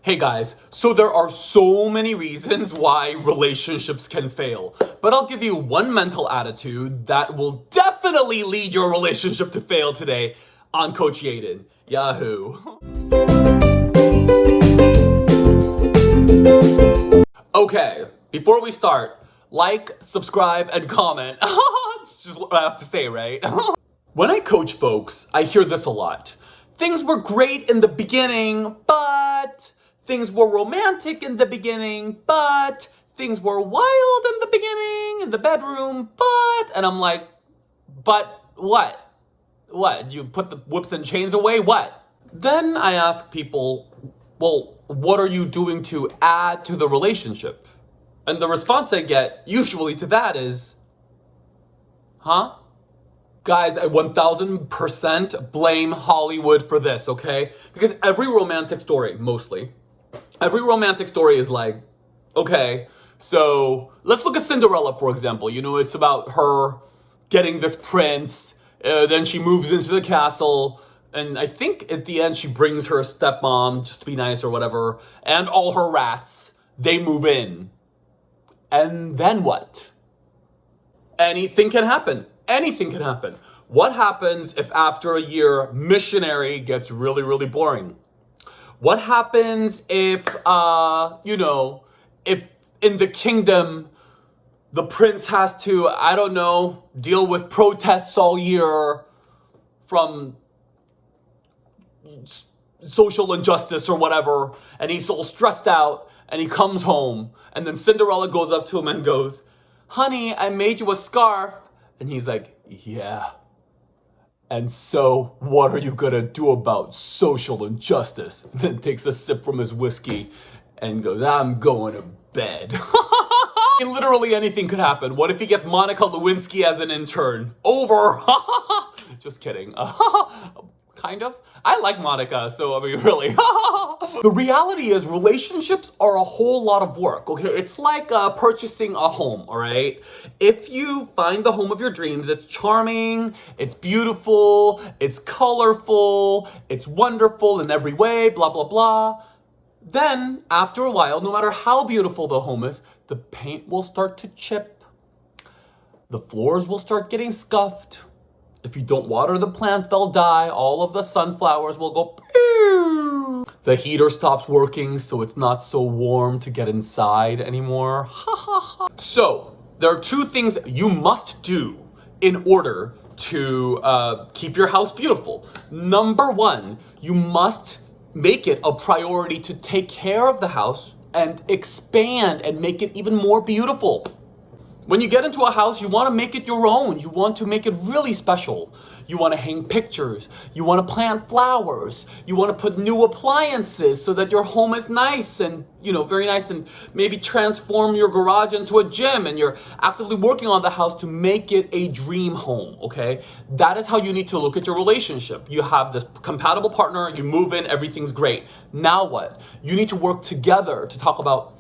Hey guys, so there are so many reasons why relationships can fail, but I'll give you one mental attitude that will definitely lead your relationship to fail today on Coach Aidan. Yahoo! Okay, before we start, like, subscribe, and comment. It's just what I have to say, right? When I coach folks, I hear this a lot. Things were great in the beginning, but things were romantic in the beginning, but things were wild in the beginning, in the bedroom, but... And I'm like, but what? What? You put the whips and chains away? What? Then I ask people, well, what are you doing to add to the relationship? And the response I get usually to that is, huh? Guys, I 1000% blame Hollywood for this, okay? Because every romantic story, mostly, every romantic story is like, okay, so let's look at Cinderella, for example. You know, it's about her getting this prince, then she moves into the castle, and I think at the end she brings her stepmom just to be nice or whatever, and all her rats, they move in. And then what? Anything can happen. Anything can happen. What happens if after a year, missionary gets really, really boring? What happens if, if in the kingdom, the prince has to, I don't know, deal with protests all year from social injustice or whatever, and he's all stressed out, and he comes home, and then Cinderella goes up to him and goes, honey, I made you a scarf. And he's like, yeah. And so what are you gonna do about social injustice? And then takes a sip from his whiskey and goes, I'm going to bed. And literally anything could happen. What if he gets Monica Lewinsky as an intern? Over. Just kidding. Kind of. I like Monica, so I mean, really. The reality is relationships are a whole lot of work, okay? It's like purchasing a home, all right? If you find the home of your dreams, it's charming, it's beautiful, it's colorful, it's wonderful in every way, blah, blah, blah. Then, after a while, no matter how beautiful the home is, the paint will start to chip. The floors will start getting scuffed. If you don't water the plants, they'll die. All of the sunflowers will go pew. The heater stops working, so it's not so warm to get inside anymore. So, there are two things you must do in order to keep your house beautiful. Number one, you must make it a priority to take care of the house and expand and make it even more beautiful. When you get into a house, you want to make it your own. You want to make it really special. You want to hang pictures. You want to plant flowers. You want to put new appliances so that your home is nice and, very nice, and maybe transform your garage into a gym, and you're actively working on the house to make it a dream home, okay? That is how you need to look at your relationship. You have this compatible partner, you move in, everything's great. Now what? You need to work together to talk about,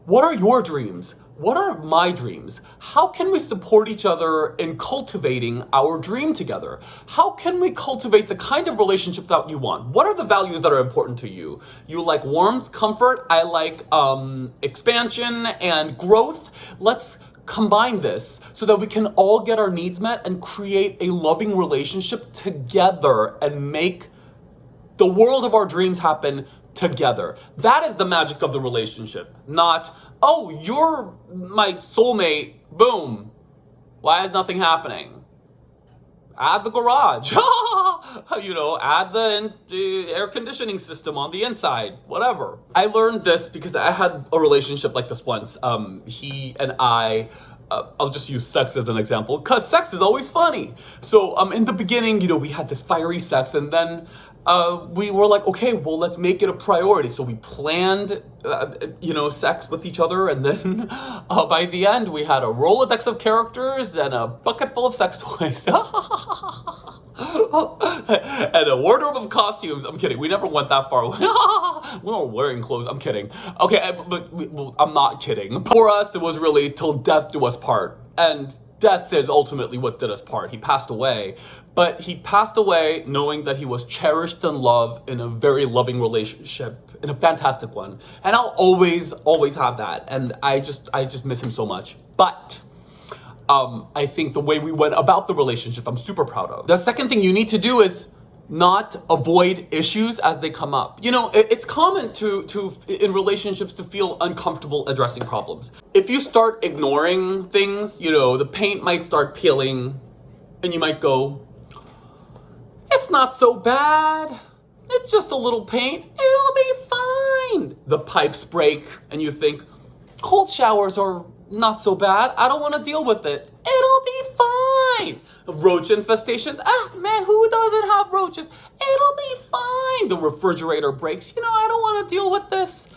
what are your dreams? What are my dreams? How can we support each other in cultivating our dream together? How can we cultivate the kind of relationship that you want? What are the values that are important to you? You like warmth, comfort. I like expansion and growth. Let's combine this so that we can all get our needs met and create a loving relationship together and make the world of our dreams happen together. That is the magic of the relationship, not, oh, you're my soulmate, boom. Why is nothing happening? Add the garage, add the air conditioning system on the inside, whatever. I learned this because I had a relationship like this once. He and I, I'll just use sex as an example, because sex is always funny. So in the beginning, we had this fiery sex, and then we were like, okay, well, let's make it a priority. So we planned, sex with each other. And then by the end, we had a Rolodex of characters and a bucket full of sex toys. And a wardrobe of costumes. I'm kidding. We never went that far away. We weren't wearing clothes. I'm kidding. Okay, but I'm not kidding. For us, it was really till death do us part. And death is ultimately what did us part. He passed away, but he passed away knowing that he was cherished and loved in a very loving relationship, in a fantastic one. And I'll always have that. And I just miss him so much. But I think the way we went about the relationship, I'm super proud of. The second thing you need to do is not avoid issues as they come up. You know, it's common to in relationships to feel uncomfortable addressing problems. If you start ignoring things, you know, the paint might start peeling and you might go, it's not so bad. It's just a little paint. It'll be fine. The pipes break and you think, cold showers are not so bad. I don't want to deal with it. It'll be fine. Roach infestations. Ah, man, who doesn't have roaches? It'll be fine. The refrigerator breaks. You know, I don't want to deal with this.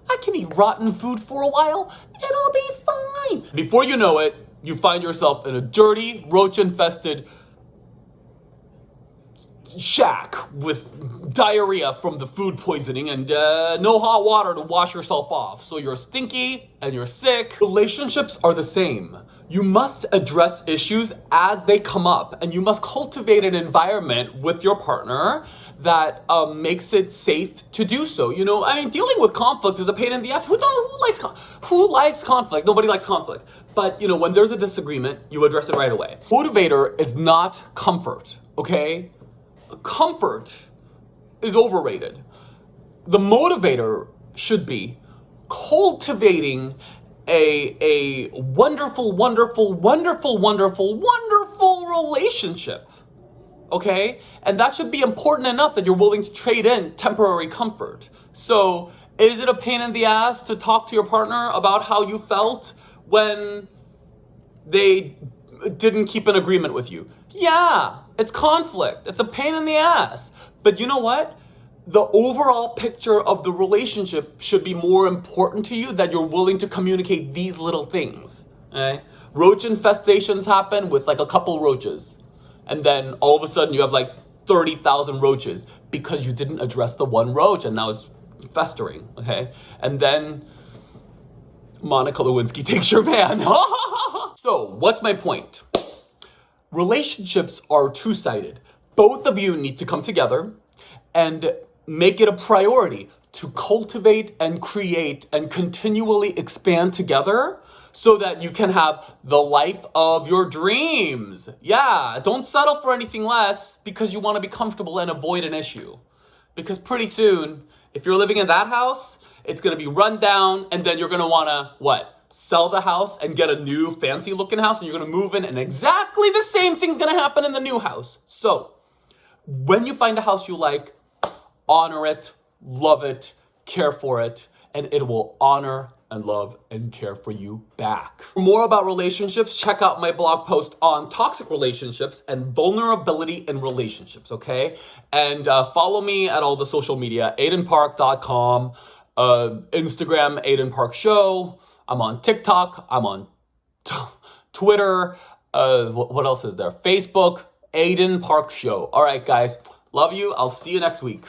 I can eat rotten food for a while. It'll be fine. Before you know it, you find yourself in a dirty, roach-infested shack with diarrhea from the food poisoning and no hot water to wash yourself off. So you're stinky and you're sick. Relationships are the same. You must address issues as they come up, and you must cultivate an environment with your partner that makes it safe to do so. You know, I mean, dealing with conflict is a pain in the ass. Who likes conflict? Nobody likes conflict. But, you know, when there's a disagreement, you address it right away. Motivator is not comfort, okay? Comfort is overrated. The motivator should be cultivating a wonderful relationship, okay? And that should be important enough that you're willing to trade in temporary comfort. So is it a pain in the ass to talk to your partner about how you felt when they didn't keep an agreement with you? Yeah, it's conflict. It's a pain in the ass. But you know what? The overall picture of the relationship should be more important to you, that you're willing to communicate these little things. Okay? Roach infestations happen with like a couple roaches. And then all of a sudden you have like 30,000 roaches because you didn't address the one roach and now it's festering. Okay? And then Monica Lewinsky takes your man. So what's my point? Relationships are two-sided. Both of you need to come together and make it a priority to cultivate and create and continually expand together so that you can have the life of your dreams. Yeah, don't settle for anything less because you want to be comfortable and avoid an issue. Because pretty soon, if you're living in that house, it's going to be run down and then you're going to want to, what? Sell the house and get a new fancy looking house and you're going to move in and exactly the same thing's going to happen in the new house. So when you find a house you like, honor it, love it, care for it, and it will honor and love and care for you back. For more about relationships, check out my blog post on toxic relationships and vulnerability in relationships, okay? And follow me at all the social media, aidanpark.com, Instagram, Aidan Park Show. I'm on TikTok, I'm on Twitter, what else is there? Facebook, Aidan Park Show. All right, guys, love you. I'll see you next week.